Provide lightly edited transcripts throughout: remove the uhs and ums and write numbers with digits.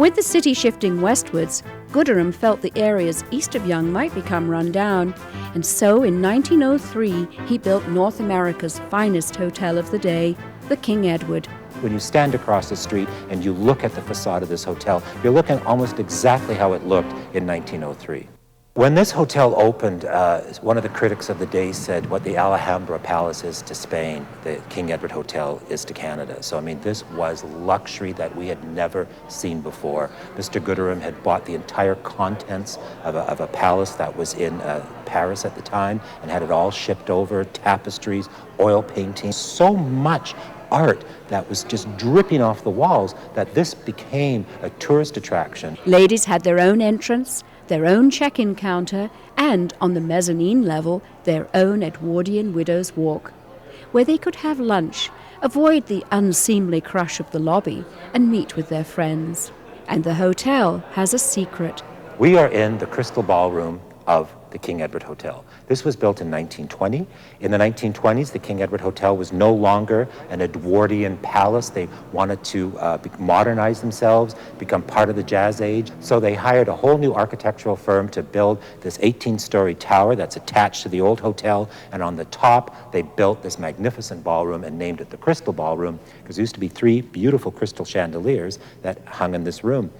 With the city shifting westwards, Gooderham felt the areas east of Yonge might become run down, and so in 1903 he built North America's finest hotel of the day, the King Edward. When you stand across the street and you look at the facade of this hotel, you're looking almost exactly how it looked in 1903. When this hotel opened, one of the critics of the day said what the Alhambra Palace is to Spain, the King Edward Hotel is to Canada. So, I mean, this was luxury that we had never seen before. Mr. Gooderham had bought the entire contents of a palace that was in Paris at the time and had it all shipped over, tapestries, oil paintings, so much art that was just dripping off the walls that this became a tourist attraction. Ladies had their own entrance, their own check-in counter, and, on the mezzanine level, their own Edwardian Widow's Walk, where they could have lunch, avoid the unseemly crush of the lobby, and meet with their friends. And the hotel has a secret. We are in the Crystal Ballroom of the King Edward Hotel. This was built in 1920. In the 1920s, the King Edward Hotel was no longer an Edwardian palace. They wanted to modernize themselves, become part of the Jazz Age. So they hired a whole new architectural firm to build this 18-story tower that's attached to the old hotel. And on the top, they built this magnificent ballroom and named it the Crystal Ballroom, because there used to be 3 beautiful crystal chandeliers that hung in this room.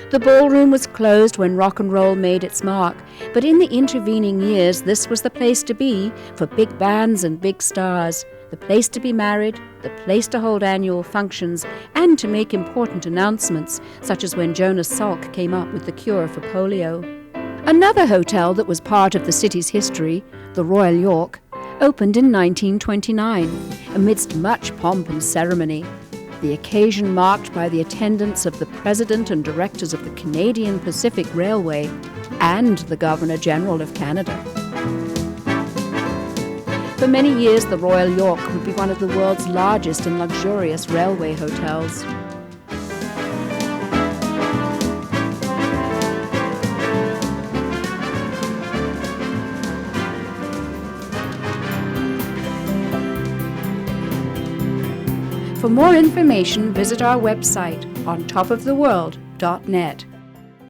The ballroom was closed when rock and roll made its mark, but in the intervening years this was the place to be for big bands and big stars, the place to be married, the place to hold annual functions, and to make important announcements, such as when Jonas Salk came up with the cure for polio. Another hotel that was part of the city's history, the Royal York, opened in 1929, amidst much pomp and ceremony. The occasion marked by the attendance of the President and Directors of the Canadian Pacific Railway and the Governor-General of Canada. For many years, the Royal York would be one of the world's largest and luxurious railway hotels. For more information, visit our website on topoftheworld.net.